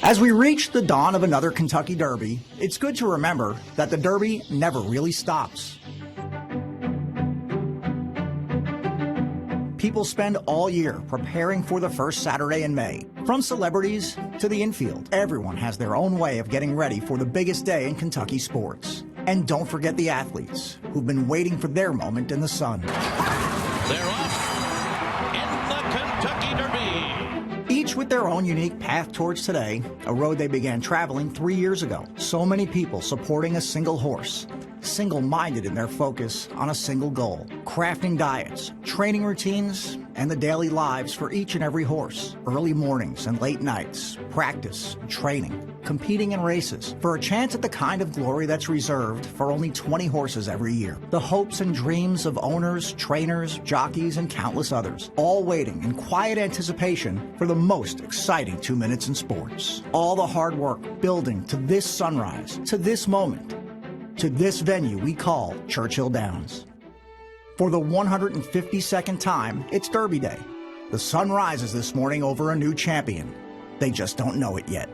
As we reach the dawn of another Kentucky Derby, it's good to remember that the Derby never really stops. People spend all year preparing for the first Saturday in May. From celebrities to the infield, everyone has their own way of getting ready for the biggest day in Kentucky sports. And don't forget the athletes who've been waiting for their moment in the sun. They're off in the Kentucky Derby. Each with their own unique path towards today, a road they began traveling 3 years ago. So many people supporting a single horse, single-minded in their focus on a single goal, crafting diets, training routines, and the daily lives for each and every horse. Early mornings and late nights, practice, training, competing in races for a chance at the kind of glory that's reserved for only 20 horses every year. The hopes and dreams of owners, trainers, jockeys, and countless others, all waiting in quiet anticipation for the most exciting 2 minutes in sports. All the hard work building to this sunrise, to this moment, to this venue we call Churchill Downs. For the 152nd time, it's Derby Day. The sun rises this morning over a new champion. They just don't know it yet.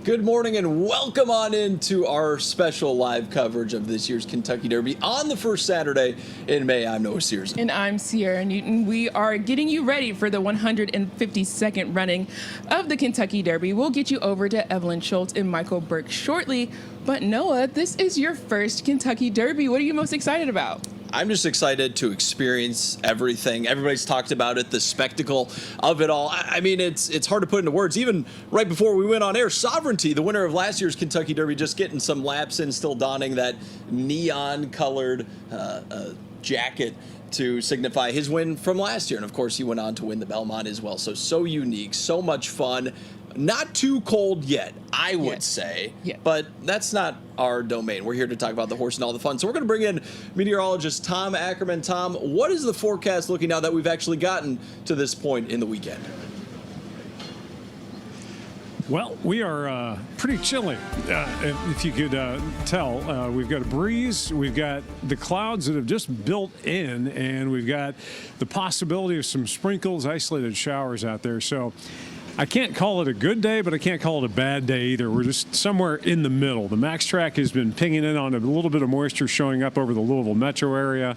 Good morning and welcome on into our special live coverage of this year's Kentucky Derby on the first Saturday in May. I'm Noah Sears. And I'm Sierra Newton. We are getting you ready for the 152nd running of the Kentucky Derby. We'll get you over to Evelyn Schultz and Michael Burke shortly. But Noah, this is your first Kentucky Derby. What are you most excited about? I'm just excited to experience everything. Everybody's talked about it, the spectacle of it all. I mean, it's hard to put into words. Even right before we went on air, Sovereignty, the winner of last year's Kentucky Derby, just getting some laps in, still donning that neon-colored jacket to signify his win from last year. And, of course, he went on to win the Belmont as well. So unique, so much fun. Not too cold yet, I would say, but that's not our domain. We're here to talk about the horse and all the fun. So we're going to bring in meteorologist Tom Ackerman. Tom, what is the forecast looking now that we've actually gotten to this point in the weekend? Well, we are pretty chilly, if you could tell. We've got a breeze, we've got the clouds that have just built in, and we've got the possibility of some sprinkles, isolated showers out there. So I can't call it a good day, but I can't call it a bad day either. We're just somewhere in the middle. The max track has been pinging in on a little bit of moisture showing up over the Louisville metro area.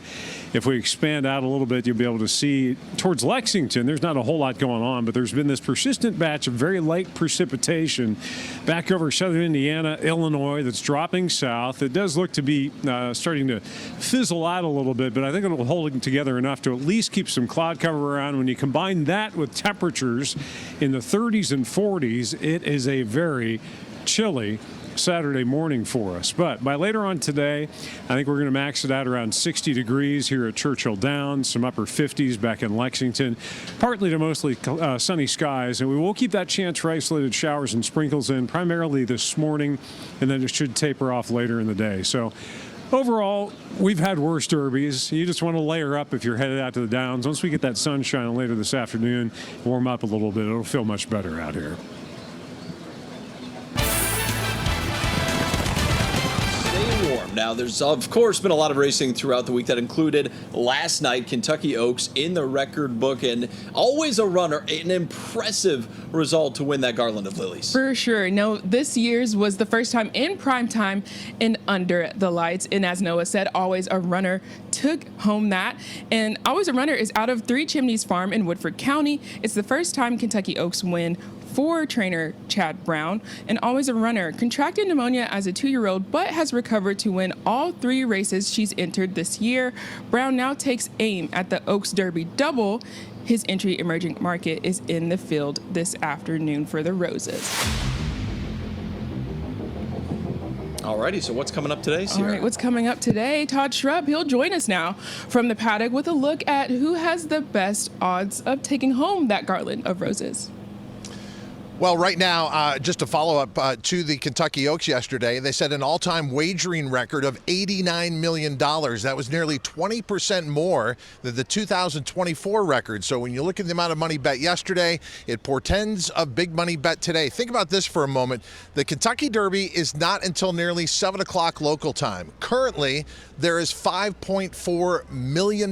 If we expand out a little bit, you'll be able to see towards Lexington, there's not a whole lot going on, but there's been this persistent batch of very light precipitation back over southern Indiana, Illinois, that's dropping south. It does look to be starting to fizzle out a little bit, but I think it'll hold it together enough to at least keep some cloud cover around. When you combine that with temperatures in the 30s and 40s, it is a very chilly Saturday morning for us. But by later on today, I think we're going to max it out around 60 degrees here at Churchill Downs, some upper 50s back in Lexington, partly to mostly sunny skies, and we will keep that chance for isolated showers and sprinkles in primarily this morning, and then it should taper off later in the day. So overall, we've had worse derbies. You just want to layer up if you're headed out to the Downs. Once we get that sunshine later this afternoon, warm up a little bit, it'll feel much better out here. Stay warm. Now, there's, of course, been a lot of racing throughout the week that included last night, Kentucky Oaks in the record book, and always a runner, an impressive result to win that Garland of Lilies. For sure. No, this year's was the first time in prime time and under the lights. And as Noah said, Always a Runner took home that. And Always a Runner is out of Three Chimneys Farm in Woodford County. It's the first time Kentucky Oaks win for trainer Chad Brown. And Always a Runner contracted pneumonia as a 2-year-old, but has recovered to win all 3 races she's entered this year. Brown now takes aim at the Oaks Derby double. His entry emerging market is in the field this afternoon for the Roses. Alrighty, so what's coming up today, Sierra? All right, what's coming up today? Todd Schrupp, he'll join us now from the paddock with a look at who has the best odds of taking home that Garland of Roses. Well, right now, just to follow up to the Kentucky Oaks yesterday, they set an all-time wagering record of $89 million. That was nearly 20% more than the 2024 record. So when you look at the amount of money bet yesterday, it portends a big money bet today. Think about this for a moment. The Kentucky Derby is not until nearly 7 o'clock local time. Currently, there is $5.4 million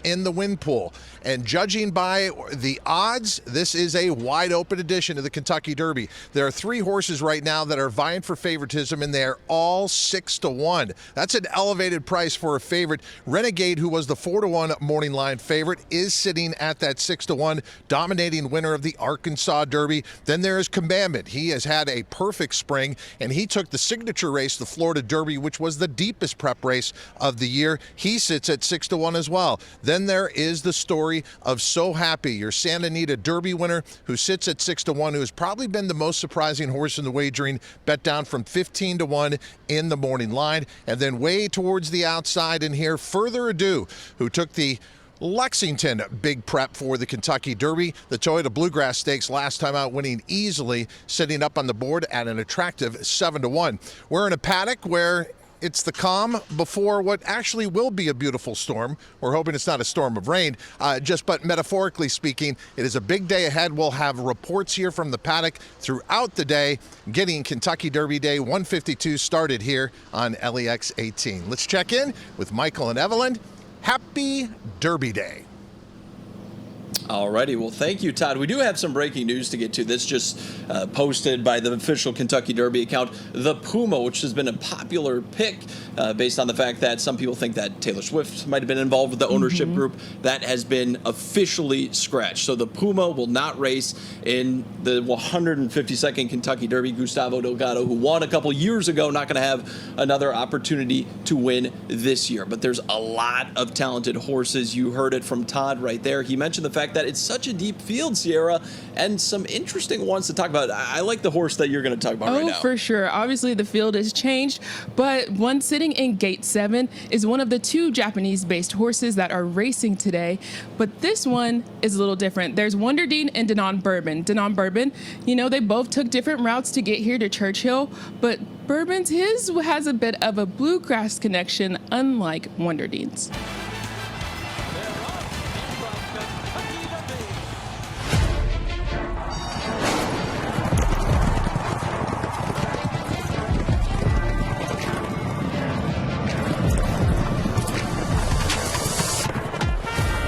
in the win pool. And judging by the odds, this is a wide-open edition of the Kentucky Derby. There are 3 horses right now that are vying for favoritism, and they're all 6-1. That's an elevated price for a favorite. Renegade, who was the 4-1 morning line favorite, is sitting at that 6-1, dominating winner of the Arkansas Derby. Then there is Commandment. He has had a perfect spring, and he took the signature race, the Florida Derby, which was the deepest prep race of the year. He sits at 6-1 as well. Then there is the story of So Happy, your Santa Anita Derby winner, who sits at 6-1, who has probably been the most surprising horse in the wagering, bet down from 15-1 in the morning line. And then way towards the outside in here, Further Ado, who took the Lexington big prep for the Kentucky Derby, the Toyota Bluegrass Stakes last time out, winning easily, sitting up on the board at an attractive 7-1. We're in a paddock where it's the calm before what actually will be a beautiful storm. We're hoping it's not a storm of rain, but metaphorically speaking, it is a big day ahead. We'll have reports here from the paddock throughout the day, getting Kentucky Derby Day 152 started here on LEX 18. Let's check in with Michael and Evelyn. Happy Derby Day. Alrighty, well, thank you, Todd. We do have some breaking news to get to. This just posted by the official Kentucky Derby account, The Puma, which has been a popular pick based on the fact that some people think that Taylor Swift might have been involved with the ownership group. That has been officially scratched. So the Puma will not race in the 152nd Kentucky Derby. Gustavo Delgado, who won a couple years ago, not going to have another opportunity to win this year. But there's a lot of talented horses. You heard it from Todd right there. He mentioned the fact that it's such a deep field, Sierra, and some interesting ones to talk about. I like the horse that you're going to talk about right now. Oh, for sure. Obviously, the field has changed, but one sitting in Gate 7 is one of the 2 Japanese-based horses that are racing today, but this one is a little different. There's Wonder Dean and Danon Bourbon. Danon Bourbon, they both took different routes to get here to Churchill, but Bourbon's, his has a bit of a bluegrass connection, unlike Wonder Dean's.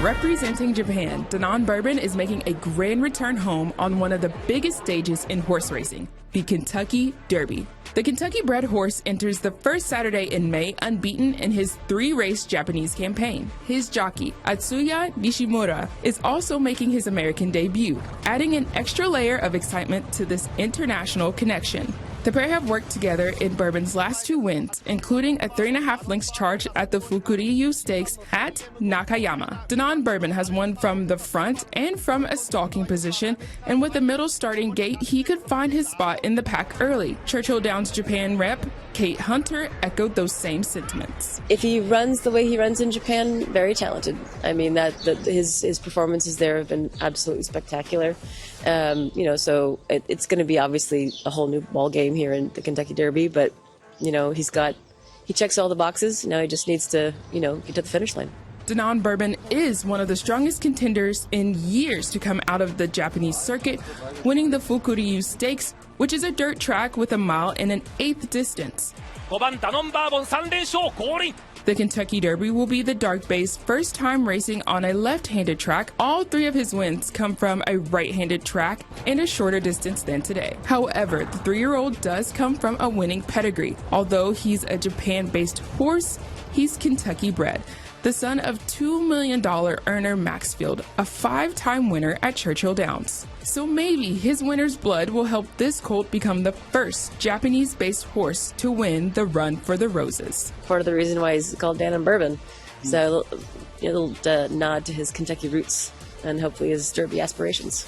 Representing Japan, Danon Bourbon is making a grand return home on one of the biggest stages in horse racing, the Kentucky Derby. The Kentucky-bred horse enters the first Saturday in May unbeaten in his 3-race Japanese campaign. His jockey, Atsuya Nishimura, is also making his American debut, adding an extra layer of excitement to this international connection. The pair have worked together in Bourbon's last 2 wins, including a 3.5 lengths charge at the Fukuryu Stakes at Nakayama. Danon Bourbon has won from the front and from a stalking position, and with a middle starting gate, he could find his spot in the pack early. Churchill Downs Japan rep Kate Hunter echoed those same sentiments. If he runs the way he runs in Japan, very talented. I mean, his performances there have been absolutely spectacular. So it's going to be obviously a whole new ball game here in the Kentucky Derby, but he checks all the boxes. Now he just needs to get to the finish line. Danon Bourbon is one of the strongest contenders in years to come out of the Japanese circuit, winning the Fukuryu Stakes, which is a dirt track with a mile and an 1/8 distance. The Kentucky Derby will be the Dark Bay's first time racing on a left-handed track. All 3 of his wins come from a right-handed track and a shorter distance than today. However, the 3-year-old does come from a winning pedigree. Although he's a Japan-based horse, he's Kentucky-bred. The son of $2 million earner Maxfield, a 5-time winner at Churchill Downs. So maybe his winner's blood will help this colt become the first Japanese-based horse to win the Run for the Roses. Part of the reason why he's called Danon Bourbon. So a little nod to his Kentucky roots and hopefully his Derby aspirations.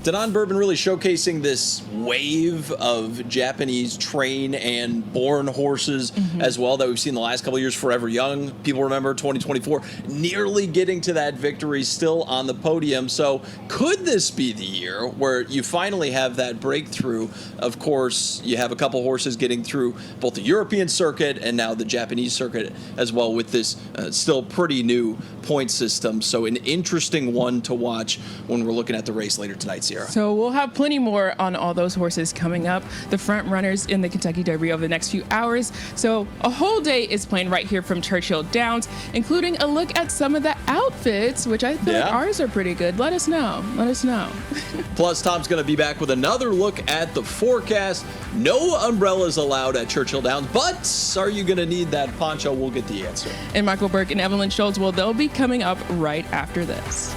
Danon Bourbon really showcasing this wave of Japanese train and born horses as well that we've seen the last couple of years. Forever Young, people remember 2024, nearly getting to that victory, still on the podium. So could this be the year where you finally have that breakthrough? Of course, you have a couple horses getting through both the European circuit and now the Japanese circuit as well with this still pretty new point system. So an interesting one to watch when we're looking at the race later tonight, Sierra. So we'll have plenty more on all those horses coming up, the front runners in the Kentucky Derby over the next few hours. So a whole day is planned right here from Churchill Downs, including a look at some of the outfits, which I feel like ours are pretty good. Let us know. Let us know. Plus, Tom's going to be back with another look at the forecast. No umbrellas allowed at Churchill Downs, but are you going to need that poncho? We'll get the answer. And Michael Burke and Evelyn Schultz, well, they'll be coming up right after this.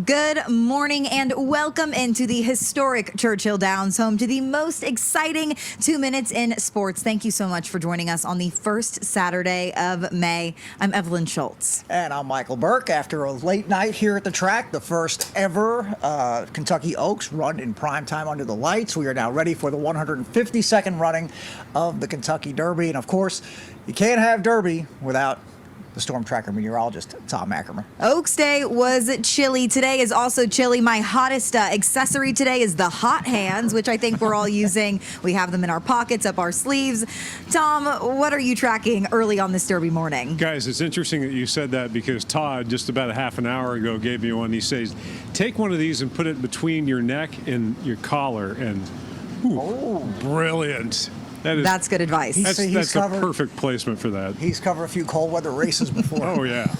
Good morning and welcome into the historic Churchill Downs, home to the most exciting 2 minutes in sports. Thank you so much for joining us on the first Saturday of May. I'm Evelyn Schultz. And I'm Michael Burke. After a late night here at the track, the first ever Kentucky Oaks run in prime time under the lights. We are now ready for the 152nd running of the Kentucky Derby. And of course, you can't have Derby without the Storm Tracker meteorologist, Tom Ackerman. Oaks Day was chilly. Today is also chilly. My hottest accessory today is the hot hands, which I think we're all using. We have them in our pockets, up our sleeves. Tom, what are you tracking early on this Derby morning? Guys, it's interesting that you said that because Todd, just about a half an hour ago, gave me one. He says, take one of these and put it between your neck and your collar. And, brilliant. That's good advice. That's a perfect placement for that. He's covered a few cold weather races before. Oh, yeah.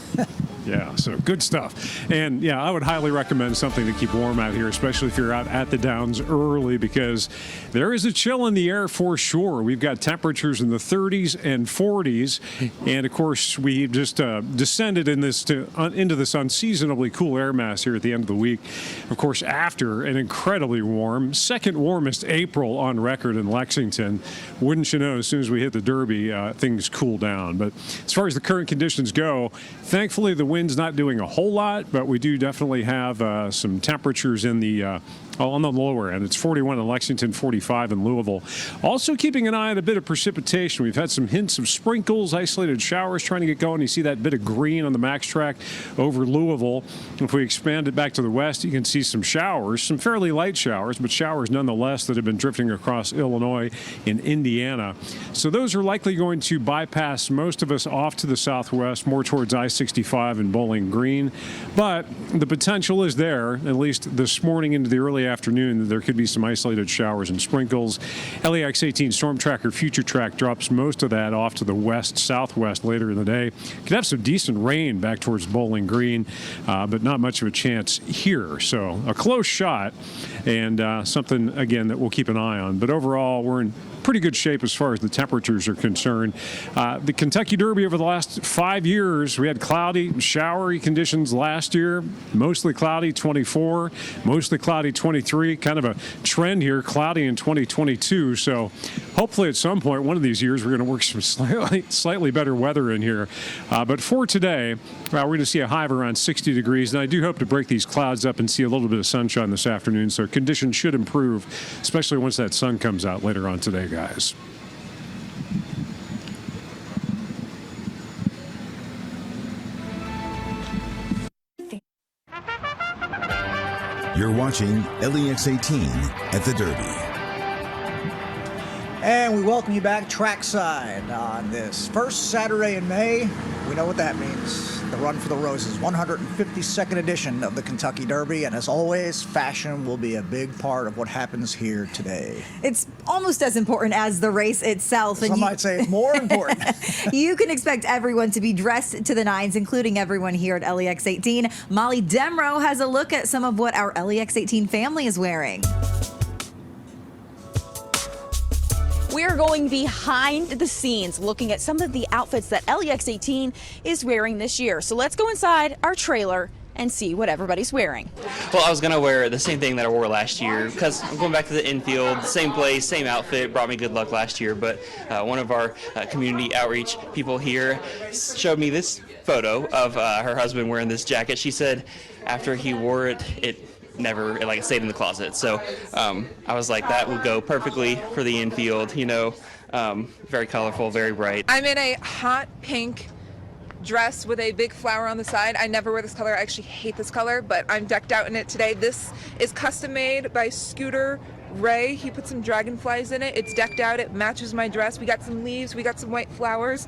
Yeah, so good stuff. And, yeah, I would highly recommend something to keep warm out here, especially if you're out at the Downs early, because there is a chill in the air for sure. We've got temperatures in the 30s and 40s. And, of course, we just descended into this unseasonably cool air mass here at the end of the week. Of course, after an incredibly warm, second warmest April on record in Lexington. Wouldn't you know, as soon as we hit the Derby, things cool down. But as far as the current conditions go, thankfully the wind's not doing a whole lot, but we do definitely have some temperatures in the on the lower end. It's 41 in Lexington, 45 in Louisville. Also keeping an eye on a bit of precipitation. We've had some hints of sprinkles, isolated showers trying to get going. You see that bit of green on the max track over Louisville. If we expand it back to the west, you can see some showers, some fairly light showers, but showers nonetheless that have been drifting across Illinois and Indiana. So those are likely going to bypass most of us off to the southwest, more towards I-65 and Bowling Green. But the potential is there, at least this morning into the early afternoon, there could be some isolated showers and sprinkles. LEX 18 Storm Tracker Future Track drops most of that off to the west-southwest later in the day. Could have some decent rain back towards Bowling Green, but not much of a chance here. So a close shot and something, again, that we'll keep an eye on. But overall, we're in pretty good shape as far as the temperatures are concerned. The Kentucky Derby over the last 5 years, we had cloudy, showery conditions last year, mostly cloudy 24, mostly cloudy 23, kind of a trend here, cloudy in 2022. So hopefully at some point, one of these years, we're going to work some slightly better weather in here. But for today, we're going to see a high of around 60 degrees, and I do hope to break these clouds up and see a little bit of sunshine this afternoon, so conditions should improve, especially once that sun comes out later on today, guys. You're watching LEX 18 at the Derby. And we welcome you back trackside on this first Saturday in May. We know what that means. The Run for the Roses, 152nd edition of the Kentucky Derby. And as always, fashion will be a big part of what happens here today. It's almost as important as the race itself. Some might say it's more important. You can expect everyone to be dressed to the nines, including everyone here at LEX 18. Molly Demrow has a look at some of what our LEX 18 family is wearing. We're going behind the scenes looking at some of the outfits that LEX 18 is wearing this year. So let's go inside our trailer and see what everybody's wearing. Well, I was going to wear the same thing that I wore last year because I'm going back to the infield, same place, same outfit, brought me good luck last year. But one of our community outreach people here showed me this photo of her husband wearing this jacket. She said after he wore it, it stayed in the closet. So I was like, that would go perfectly for the infield, you know, very colorful, very bright. I'm in a hot pink dress with a big flower on the side. I never wear this color. I actually hate this color, but I'm decked out in it today. This is custom made by Scooter Ray. He put some dragonflies in it. It's decked out. It matches my dress. We got some leaves. We got some white flowers.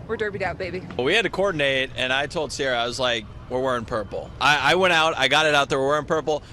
We're derbied out, baby. Well, we had to coordinate, and I told Sarah, I was like, we're wearing purple. I went out, I got it out there, we're wearing purple.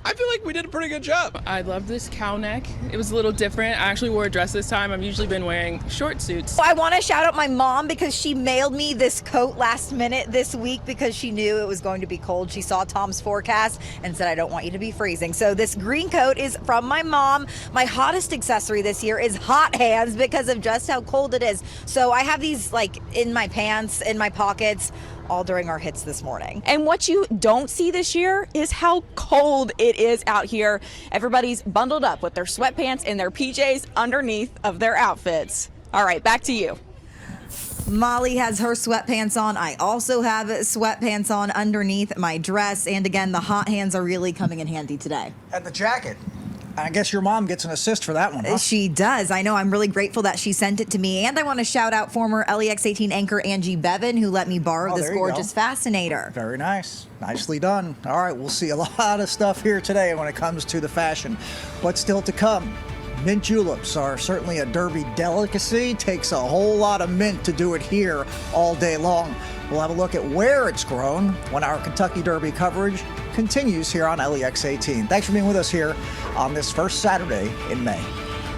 I feel like we did a pretty good job. I love this cow neck. It was a little different. I actually wore a dress this time. I've usually been wearing short suits. I want to shout out my mom because she mailed me this coat last minute this week because she knew it was going to be cold. She saw Tom's forecast and said, I don't want you to be freezing. So this green coat is from my mom. My hottest accessory this year is hot hands because of just how cold it is. So I have these like in my pants, in my pockets, all during our hits this morning. And what you don't see this year is how cold it is out here. Everybody's bundled up with their sweatpants and their PJs underneath of their outfits. All right, back to you. Molly has her sweatpants on. I also have sweatpants on underneath my dress. And again, the hot hands are really coming in handy today. And the jacket. I guess your mom gets an assist for that one, huh? She does. I know. I'm really grateful that she sent it to me. And I want to shout out former LEX18 anchor Angie Bevan, who let me borrow this gorgeous fascinator. Very nice. Nicely done. All right, we'll see a lot of stuff here today when it comes to the fashion. But still to come. Mint juleps are certainly a Derby delicacy. Takes a whole lot of mint to do it here all day long. We'll have a look at where it's grown when our Kentucky Derby coverage continues here on LEX18. Thanks for being with us here on this first Saturday in May.